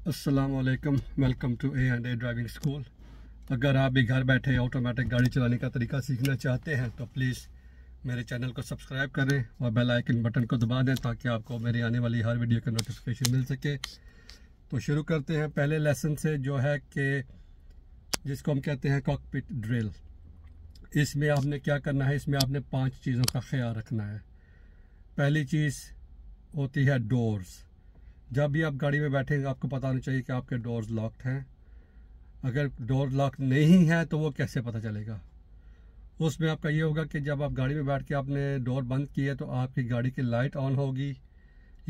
अस्सलामुअलैकुम, welcome to A&A driving school. अगर आप भी घर बैठे ऑटोमेटिक गाड़ी चलाने का तरीका सीखना चाहते हैं तो प्लीज़ मेरे चैनल को सब्सक्राइब करें और बेल आइकन बटन को दबा दें ताकि आपको मेरी आने वाली हर वीडियो का नोटिफिकेशन मिल सके। तो शुरू करते हैं पहले लेसन से, जो है कि जिसको हम कहते हैं कॉकपिट ड्रिल। इसमें आपने क्या करना है, इसमें आपने 5 चीज़ों का ख्याल रखना है। पहली चीज़ होती है डोर्स। जब भी आप गाड़ी में बैठेंगे आपको पता होना चाहिए कि आपके डोर्स लॉक्ड हैं। अगर डोर लॉक नहीं है तो वो कैसे पता चलेगा। उसमें आपका ये होगा कि जब आप गाड़ी में बैठ के आपने डोर बंद किए तो आपकी गाड़ी की लाइट ऑन होगी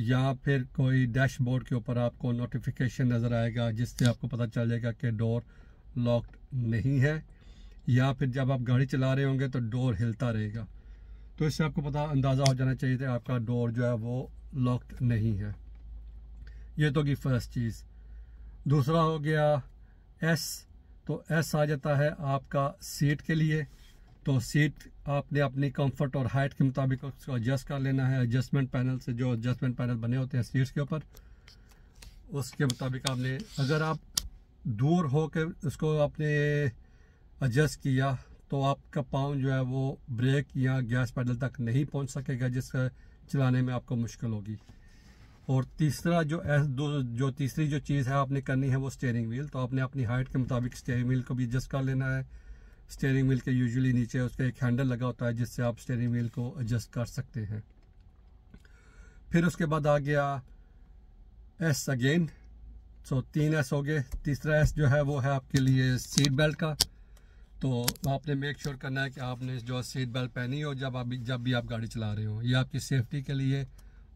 या फिर कोई डैशबोर्ड के ऊपर आपको नोटिफिकेशन नज़र आएगा जिससे आपको पता चल जाएगा कि डोर लॉक्ड नहीं है। या फिर जब आप गाड़ी चला रहे होंगे तो डोर हिलता रहेगा, तो इससे आपको अंदाज़ा हो जाना चाहिए कि आपका डोर जो है वो लॉक्ड नहीं है। ये तो की फर्स्ट चीज़। दूसरा हो गया एस। तो एस आ जाता है आपका सीट के लिए। तो सीट आपने अपनी कंफर्ट और हाइट के मुताबिक उसको एडजस्ट कर लेना है। एडजस्टमेंट पैनल से, जो एडजस्टमेंट पैनल बने होते हैं सीट्स के ऊपर, उसके मुताबिक आपने, अगर आप दूर हो के उसको आपने एडजस्ट किया तो आपका पाँव जो है वो ब्रेक या गैस पैडल तक नहीं पहुंच सकेगा, जिससे चलाने में आपको मुश्किल होगी। और तीसरा जो तीसरी जो चीज़ है आपने करनी है वो स्टीयरिंग व्हील। तो आपने अपनी हाइट के मुताबिक स्टीयरिंग व्हील को भी एडजस्ट कर लेना है। स्टीयरिंग व्हील के यूजुअली नीचे उसका एक हैंडल लगा होता है जिससे आप स्टीयरिंग व्हील को एडजस्ट कर सकते हैं। फिर उसके बाद आ गया एस अगेन। सो 3 एस हो गए। तीसरा एस जो है वो है आपके लिए सीट बेल्ट का। तो आपने मेक श्योर करना है कि आपने जो सीट बेल्ट पहनी हो जब भी आप गाड़ी चला रहे हो। ये आपकी सेफ्टी के लिए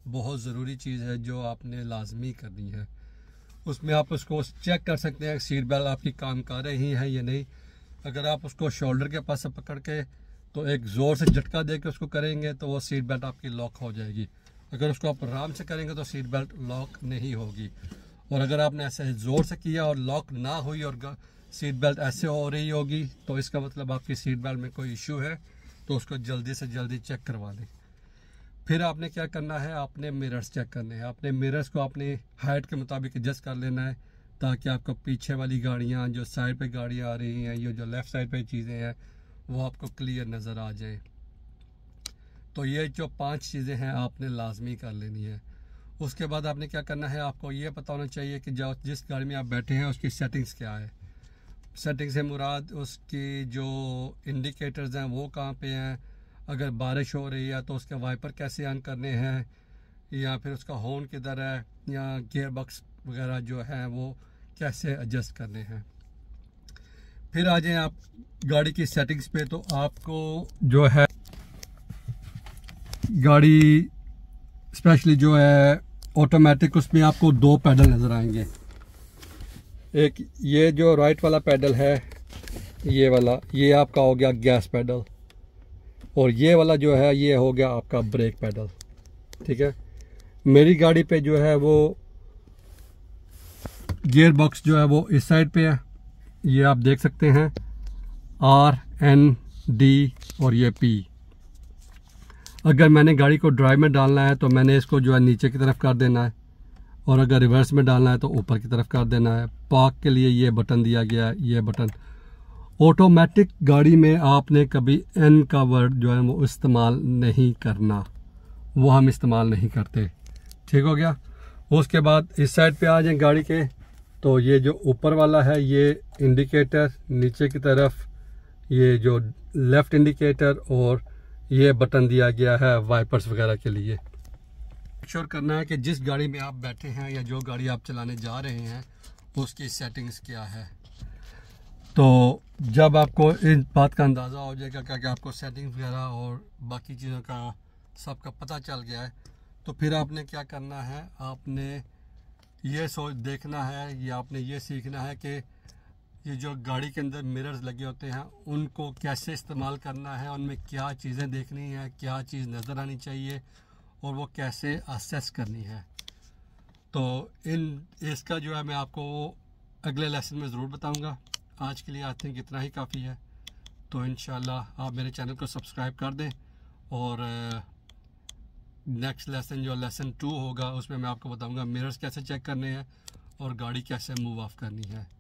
बहुत ज़रूरी चीज़ है जो आपने लाजमी करनी है। उसमें आप उसको चेक कर सकते हैं सीट बेल्ट आपकी काम कर रही है या नहीं। अगर आप उसको शोल्डर के पास से पकड़ के तो एक ज़ोर से झटका दे के उसको करेंगे तो वो सीट बेल्ट आपकी लॉक हो जाएगी। अगर उसको आप आराम से करेंगे तो सीट बेल्ट लॉक नहीं होगी। और अगर आपने ऐसे ज़ोर से किया और लॉक ना हुई और सीट बेल्ट ऐसे हो रही होगी तो इसका मतलब आपकी सीट बेल्ट में कोई इशू है, तो उसको जल्दी से जल्दी चेक करवा लें। फिर आपने क्या करना है, आपने मिरर्स चेक करने हैं। अपने मिरर्स को अपनी हाइट के मुताबिक एडजस्ट कर लेना है ताकि आपको पीछे वाली गाड़ियाँ, जो साइड पे गाड़ियाँ आ रही हैं, ये जो लेफ़्ट साइड पे चीज़ें हैं वो आपको क्लियर नज़र आ जाए। तो ये जो 5 चीज़ें हैं आपने लाजमी कर लेनी है। उसके बाद आपने क्या करना है, आपको ये पता होना चाहिए कि जिस गाड़ी में आप बैठे हैं उसकी सेटिंग्स क्या है। सेटिंग से मुराद उसकी जो इंडिकेटर्स हैं वो कहाँ पे हैं, अगर बारिश हो रही है तो उसके वाइपर कैसे ऑन करने हैं, या फिर उसका हॉर्न किधर है, या गियर बॉक्स वगैरह जो है वो कैसे एडजस्ट करने हैं। फिर आ जाएं आप गाड़ी की सेटिंग्स पे। तो आपको जो है गाड़ी स्पेशली जो है ऑटोमेटिक, उसमें आपको 2 पैडल नज़र आएंगे। एक ये जो राइट वाला पैडल है, ये वाला, ये आपका हो गया गैस पैडल, और ये वाला जो है ये हो गया आपका ब्रेक पैडल। ठीक है। मेरी गाड़ी पे जो है वो गियर बॉक्स जो है वो इस साइड पे है, ये आप देख सकते हैं, RND और ये P। अगर मैंने गाड़ी को ड्राइव में डालना है तो मैंने इसको जो है नीचे की तरफ कर देना है, और अगर रिवर्स में डालना है तो ऊपर की तरफ कर देना है। पार्क के लिए ये बटन दिया गया है, ये बटन। ऑटोमेटिक गाड़ी में आपने कभी N का वर्ड जो है वो इस्तेमाल नहीं करना, वो हम इस्तेमाल नहीं करते। ठीक हो गया। उसके बाद इस साइड पे आ जाए गाड़ी के, तो ये जो ऊपर वाला है ये इंडिकेटर, नीचे की तरफ ये जो लेफ़्ट इंडिकेटर, और ये बटन दिया गया है वाइपर्स वगैरह के लिए। श्योर करना है कि जिस गाड़ी में आप बैठे हैं या जो गाड़ी आप चलाने जा रहे हैं उसकी सेटिंग्स क्या है। तो जब आपको इस बात का अंदाज़ा हो जाएगा कि आपको सेटिंग्स वगैरह और बाकी चीज़ों का सबका पता चल गया है, तो फिर आपने क्या करना है, आपने ये देखना है या आपने ये सीखना है कि ये जो गाड़ी के अंदर मिरर्स लगे होते हैं उनको कैसे इस्तेमाल करना है, उनमें क्या चीज़ें देखनी है, क्या चीज़ नज़र आनी चाहिए और वो कैसे असेस करनी है। तो इसका जो है मैं आपको अगले लेसन में ज़रूर बताऊंगा। आज के लिए आई थिंक इतना ही काफ़ी है। तो इंशाल्लाह आप मेरे चैनल को सब्सक्राइब कर दें, और नेक्स्ट लेसन जो लेसन 2 होगा उसमें मैं आपको बताऊंगा मिरर्स कैसे चेक करने हैं और गाड़ी कैसे मूव ऑफ करनी है।